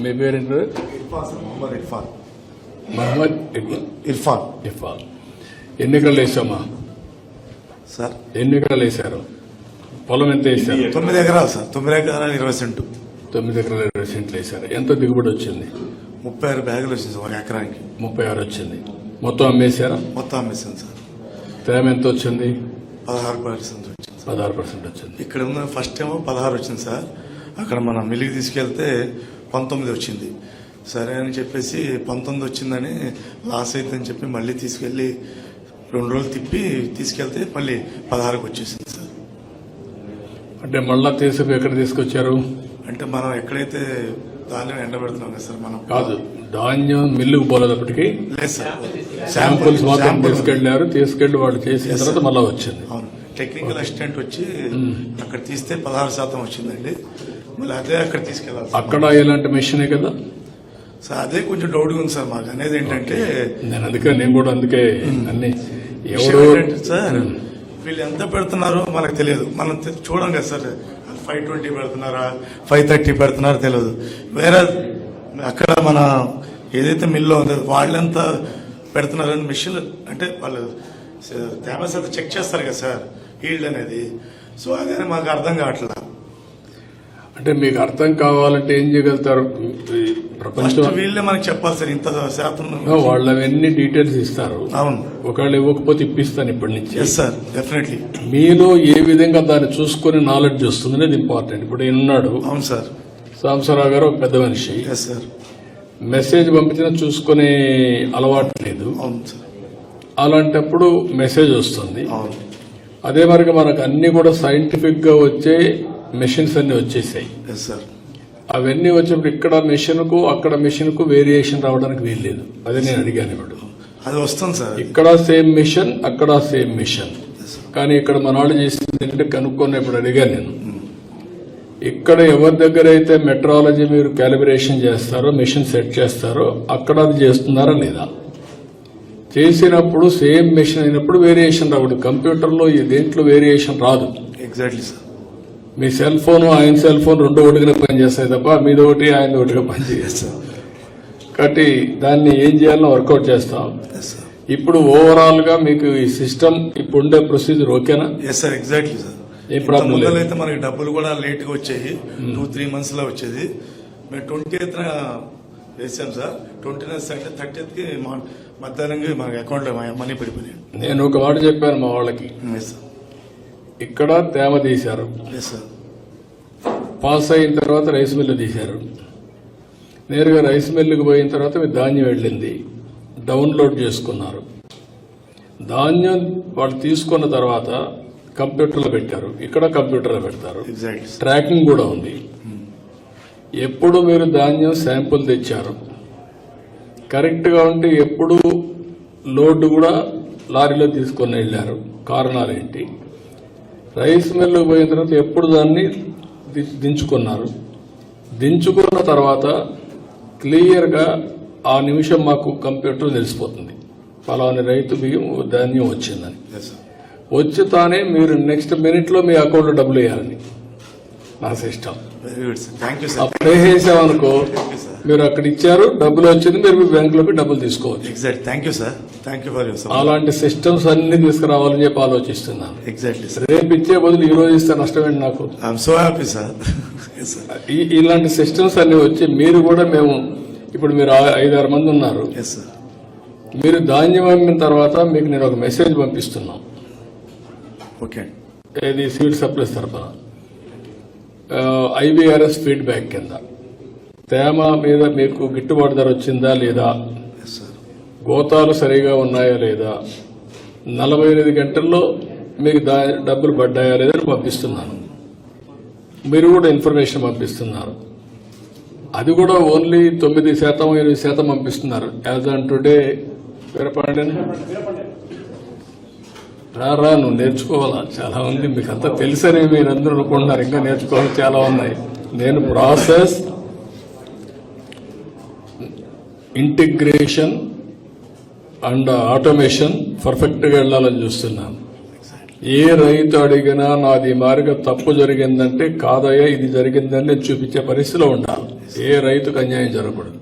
మీ పేరేంటారు? మహమ్మద్ ఇర్ఫాన్. ఎన్ని ఎకరాలు వేసామా సార్? ఎన్ని ఎకరాలు వేశారు? పొలం ఎంత వేసారు? 9 ఎకరాలు సార్. 9 ఎకరాలు 20 సెంటు. 9 ఎకరాలు 20 సెంట్లు వేశారు. ఎంత దిగుబడి వచ్చింది? 36 బ్యాగులు వచ్చింది ఒక ఎకరానికి. 36 వచ్చింది. మొత్తం అమ్మేశారా? మొత్తం అమ్మేసాను సార్. తేమ ఎంత వచ్చింది? 16% వచ్చింది. 16% వచ్చింది. ఇక్కడ ఉన్న ఫస్ట్ ఏమో 16 వచ్చింది సార్. అక్కడ మనం మిల్లికి తీసుకెళ్తే 19 వచ్చింది. సరే అని చెప్పేసి 19 వచ్చిందని లాస్ అవుతుందని చెప్పి మళ్ళీ తీసుకెళ్లి 2 రోజులు తిప్పి తీసుకెళ్తే మళ్ళీ 16కి వచ్చేసింది సార్. అంటే మళ్ళా తీసుకు ఎక్కడ తీసుకొచ్చారు? అంటే మనం ఎక్కడైతే ధాన్యం ఎండబెడుతున్నాం కదా సార్, మనం కాదు ధాన్యం మిల్లుకు పోలేదప్పటికి లేదు సార్. శాంపుల్స్ మాత్రం తీసుకెళ్లి వాళ్ళు చేసిన తర్వాత మళ్ళా వచ్చింది. అవును, టెక్నికల్ అసిస్టెంట్ వచ్చి అక్కడ తీస్తే 16% వచ్చిందండి. మళ్ళీ అదే అక్కడ తీసుకెళ్ళాలి. అక్కడ ఇలాంటి మెషినే కదా సార్? అదే కొంచెం డౌట్గా ఉంది సార్ మాకు. అనేది ఏంటంటే నేను కూడా అందుకే అన్ని సార్ వీళ్ళు ఎంత పెడుతున్నారో మనకు తెలియదు. మనం చూడం కదా సార్. 520 పెడుతున్నారా 530 పెడుతున్నారో తెలియదు. వేరే అక్కడ మన ఏదైతే మిల్లో ఉందో వాళ్ళు ఎంత పెడుతున్నారని మిషన్లు అంటే వాళ్ళు తేమ శాతం చెక్ చేస్తారు కదా సార్, హీల్డ్ అనేది. సో అదే మాకు అర్థం కావట్లేదు. అంటే మీకు అర్థం కావాలంటే ఏం చేయగలుగుతారు? ప్రపంచం వీళ్ళే మనకు చెప్పాలి సార్ ఇంత శాతం. వాళ్ళు అవన్నీ డీటెయిల్స్ ఇస్తారు. అవును, ఒకవేళ ఇవ్వకపోతే ఇప్పిస్తాను ఇప్పటి నుంచి. Yes sir, definitely. మీలో ఏ విధంగా దాన్ని చూసుకుని నాలెడ్జ్ వస్తుంది అనేది ఇంపార్టెంట్. ఇప్పుడు ఉన్నాడు. అవును సార్. సాంబశివరావు గారు ఒక పెద్ద మనిషి. Yes sir. మెసేజ్ పంపించిన చూసుకునే అలవాటు లేదు. అవును సార్. అలాంటప్పుడు మెసేజ్ వస్తుంది. అవును. అదే మరి మనకు అన్ని కూడా సైంటిఫిక్ గా వచ్చే మెషిన్స్ అన్ని వచ్చేసాయి. Yes sir. అవన్నీ వచ్చినప్పుడు ఇక్కడ మెషిన్ కు అక్కడ మెషిన్ కు వేరియేషన్ రావడానికి వీల్లేదు. అదే నేను అడిగాను. ఇప్పుడు అది వస్తుంది సార్. ఇక్కడ సేమ్ మిషన్, అక్కడ సేమ్ మిషన్. కానీ ఇక్కడ మన వాళ్ళు చేసింది ఏంటంటే కనుక్కున్నప్పుడు అడిగాను నేను, ఇక్కడ ఎవరి దగ్గర అయితే మెట్రాలజీ మీరు క్యాలిబ్రేషన్ చేస్తారో, మిషన్ సెట్ చేస్తారో అక్కడ అది చేస్తున్నారా లేదా? చేసినప్పుడు సేమ్ మిషన్ అయినప్పుడు వేరియేషన్ రావడం. కంప్యూటర్లో ఈ దేంట్లో వేరియేషన్ రాదు. Exactly sir. మీ సెల్ ఫోన్ ఆయన సెల్ ఫోన్ 2 ఒకటిగా పనిచేస్తాయి తప్ప మీది ఒకటి ఆయన ఒకటిగా పనిచేస్తాం. కాబట్టి దాన్ని ఏం చేయాలో వర్కౌట్ చేస్తాం. ఇప్పుడు ఓవరాల్ గా మీకు ఈ సిస్టమ్ ఇప్పుడు ఉండే ప్రొసీజర్ ఓకేనా? Yes sir, exactly sir. ఏ ప్రాబ్లం లేదు. అయితే మనకి డబ్బులు కూడా లేట్ గా వచ్చాయి. 2-3 months లో వచ్చేది. మేము 20th వేసాం సార్. 29th అంటే 30th కి మధ్యాహ్నంగా మన అకౌంట్ లో మనీ పడిపోయాయి. నేను ఒక మాట చెప్పాను మా వాళ్ళకి, ఇక్కడ తేమ తీశారు, పాస్ అయిన తర్వాత రైస్ మిల్లు తీశారు. నేరుగా రైస్ మిల్లుకి పోయిన తర్వాత మీ ధాన్యం వెళ్ళింది, డౌన్లోడ్ చేసుకున్నారు. ధాన్యం వాళ్ళు తీసుకున్న తర్వాత కంప్యూటర్లో పెట్టారు. ఇక్కడ కంప్యూటర్లో పెడతారు. ట్రాకింగ్ కూడా ఉంది. ఎప్పుడు మీరు ధాన్యం శాంపుల్ తెచ్చారు కరెక్ట్ గా ఉంటే ఎప్పుడు లోడ్ కూడా లారీలో తీసుకొని వెళ్లారు, కారణాలు ఏంటి? రైస్ మిల్లుకు పోయిన తర్వాత ఎప్పుడు దాన్ని దించుకున్నారు, దించుకున్న తర్వాత క్లియర్ గా ఆ నిమిషం మాకు కంప్యూటర్ తెలిసిపోతుంది ఫలాని రైతు బియ్యం ధాన్యం వచ్చిందని. వచ్చి తానే మీరు నెక్స్ట్ మినిట్ లో మీ అకౌంట్ లో డబ్బులు వేయాలని నా సిస్టమ్. అప్పుడు వేసేసామనుకో మీరు అక్కడ ఇచ్చారు, డబ్బులు వచ్చింది, మీరు మీ బ్యాంక్ లోకి డబ్బులు తీసుకోవచ్చు. అలాంటి సిస్టమ్స్ అన్ని తీసుకురావాలని చెప్పి ఆలోచిస్తున్నాను. రేపు ఇచ్చే బదులు ఈ రోజు ఇస్తే నష్టమేంటి నాకు? ఇలాంటి సిస్టమ్స్ అన్ని వచ్చి మీరు కూడా మేము ఇప్పుడు మీరు 5-6 మంది ఉన్నారు. మీరు ధాన్యం అమ్మిన తర్వాత మీకు నేను ఒక మెసేజ్ పంపిస్తున్నాం. ఏది సివిల్ సప్లైస్ తరఫున IVRS ఫీడ్బ్యాక్ కింద తేమ మీద మీకు గిట్టుబాటు ధర వచ్చిందా లేదా, గోతాలు సరిగా ఉన్నాయా లేదా, 48 గంటల్లో మీకు డబ్బులు పడ్డాయా లేదా అని పంపిస్తున్నాను. మీరు కూడా ఇన్ఫర్మేషన్ పంపిస్తున్నారు. అది కూడా ఓన్లీ 9%-8% పంపిస్తున్నారు. యాజ్ ఆన్ టుడే రా నువ్వు నేర్చుకోవాలా, చాలా ఉంది. మీకు అంతా తెలుసని మీరందరూ అనుకుంటున్నారు, ఇంకా నేర్చుకోవాలి చాలా ఉన్నాయి. నేను process integration and automation perfect గా వెళ్లాలని చూస్తున్నాను. ఏ రైతు అడిగినా నాది మారిగా తప్పు జరిగిందంటే కాదయ్యా ఇది జరిగిందని నేను చూపించే పరిస్థితిలో ఉండాలి. ఏ రైతుకు అన్యాయం జరగకూడదు.